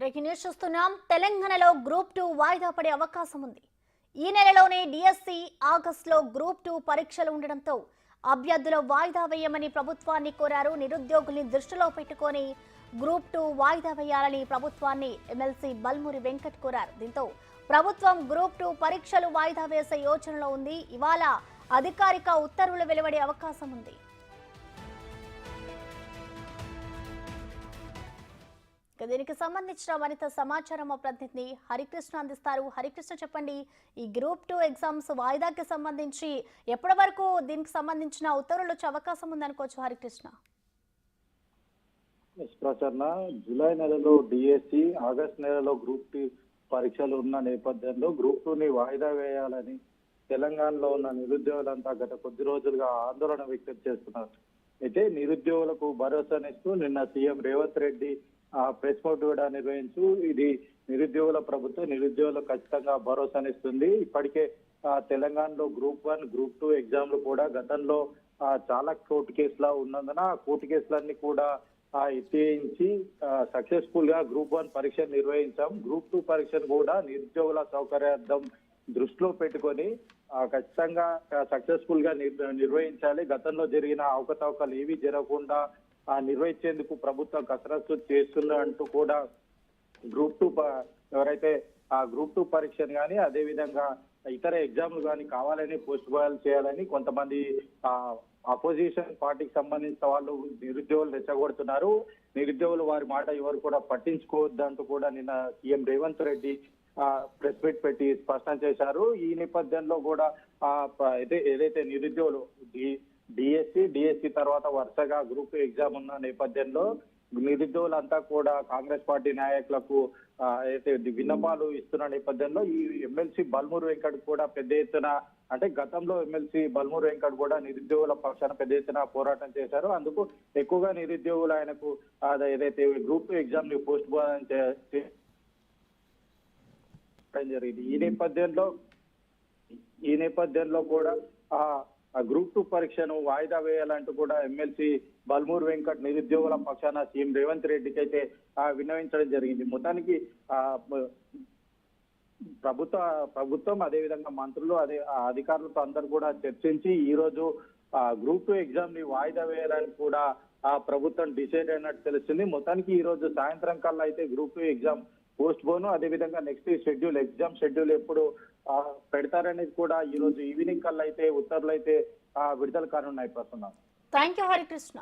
Breaking news చూస్తున్నాం. తెలంగాణలో group 2 వాయిదా పడే అవకాశం ఉంది. ఈ నెలలోనే డిఎస్సి, ఆగస్టులో గ్రూప్ 2 పరీక్షలు ఉండడంతో అభ్యర్థుల వాయిదా వేయమని ప్రభుత్వాన్ని కోరారు. నిరుద్యోగుల్ని దృష్టిలో పెట్టుకొని గ్రూప్ 2 వాయిదా వేయాలని ప్రభుత్వాన్ని ఎమ్మెల్సీ బల్మూరి వెంకట్ కోరారు. దీంతో ప్రభుత్వం గ్రూప్ 2 పరీక్షలు వాయిదా వేసే యోచనలో ఉంది. ఇవాళ అధికారిక ఉత్తర్వులు వెలువడే అవకాశం ఉంది. దీనికి సంబంధించిన మరింత సమాచారం మా ప్రతినిధి హరికృష్ణ అందిస్తారు. హరికృష్ణ, చెప్పండి, ఈ గ్రూప్ 2 ఎగ్జామ్స్ వాయిదాకి సంబంధించి ఎప్పటి వరకు దీనికి సంబంధించిన ఉత్తర్వులు వచ్చే అవకాశం ఉందనుకోవచ్చు? హరికృష్ణ, ప్రసన్న, జూలై నెలలో డిఎస్సి, ఆగస్టు నెలలో గ్రూప్ 2 పరీక్షలు ఉన్న నేపథ్యంలో గ్రూప్ 2ని వాయిదా వేయాలని తెలంగాణలో ఉన్న నిరుద్యోగులంతా గత కొద్ది రోజులుగా ఆందోళన వ్యక్తం చేస్తున్నారు. అయితే నిరుద్యోగులకు భరోసానిస్తూ నిన్న CM Revanth Reddy press note కూడా నిర్వహించు ఇది నిరుద్యోగుల ప్రభుత్వం, నిరుద్యోగులకు ఖచ్చితంగా భరోసానిస్తుంది. ఇప్పటికే తెలంగాణలో గ్రూప్ 1, గ్రూప్ 2 ఎగ్జామ్లు కూడా గతంలో చాలా కోర్టు కేసులా ఉన్నందున ఆ కోర్టు కేసులన్నీ కూడా ఎత్తేయించి సక్సెస్ఫుల్ గా గ్రూప్ 1 పరీక్ష నిర్వహించాం. గ్రూప్ 2 పరీక్షను కూడా నిరుద్యోగుల సౌకర్యార్థం దృష్టిలో పెట్టుకొని ఖచ్చితంగా సక్సెస్ఫుల్ గా నిర్వహించాలి. గతంలో జరిగిన అవకతవకలు ఏవి జరగకుండా నిర్వహించేందుకు ప్రభుత్వం కసరత్తు చేస్తుంది అంటూ కూడా గ్రూప్ 2 ఎవరైతే ఆ గ్రూప్ 2 పరీక్షను కానీ అదే విధంగా ఇతర ఎగ్జామ్లు కానీ కావాలని పోస్ట్ పోల్ చేయాలని కొంతమంది అపోజిషన్ పార్టీకి సంబంధించిన వాళ్ళు నిరుద్యోగులు రెచ్చగొడుతున్నారు. నిరుద్యోగులు వారి మాట ఎవరు కూడా పట్టించుకోవద్దంటూ కూడా నిన్న CM Revanth Reddy press meet పెట్టి స్పష్టం చేశారు. ఈ నేపథ్యంలో కూడా ఏదైతే నిరుద్యోగులు డిఎస్సి తర్వాత వరుసగా గ్రూప్ 2 ఎగ్జామ్ ఉన్న నేపథ్యంలో నిరుద్యోగులంతా కూడా కాంగ్రెస్ పార్టీ నాయకులకు అయితే విన్నపాలు ఇస్తున్న నేపథ్యంలో ఈ ఎమ్మెల్సీ బల్మూరి వెంకట్ కూడా పెద్ద ఎత్తున, అంటే గతంలో ఎమ్మెల్సీ బల్మూరి వెంకట్ కూడా నిరుద్యోగుల పక్షాన పెద్ద ఎత్తున పోరాటం చేశారు. అందుకు ఎక్కువగా నిరుద్యోగులు ఆయనకు ఏదైతే గ్రూప్ 2 ఎగ్జామ్ ని పోస్ట్ పోన్ చేయడం జరిగింది. ఈ నేపథ్యంలో కూడా ఆ గ్రూప్ 2 పరీక్షను వాయిదా వేయాలంటూ కూడా ఎమ్మెల్సీ బల్మూరి వెంకట్ నిరుద్యోగుల పక్షాన సీఎం రేవంత్ రెడ్డికి అయితే విన్నవించడం జరిగింది. మొత్తానికి ప్రభుత్వం అదేవిధంగా మంత్రులు అధికారులతో అందరూ కూడా చర్చించి ఈ రోజు గ్రూప్ 2 ఎగ్జామ్ ని వాయిదా వేయాలని కూడా ప్రభుత్వం డిసైడ్ అయినట్టు తెలుస్తుంది. మొత్తానికి ఈ రోజు సాయంత్రం కల్లా అయితే గ్రూప్ 2 ఎగ్జామ్ పోస్ట్ పోను, అదేవిధంగా నెక్స్ట్ ఎగ్జామ్ షెడ్యూల్ ఎప్పుడు పెడతారనేది కూడా ఈ రోజు ఈవినింగ్ కల్లా అయితే ఉత్తర్వులు అయితే విడుదల కానున్నాయి. ప్రస్తుతం థ్యాంక్ యూ హరికృష్ణ.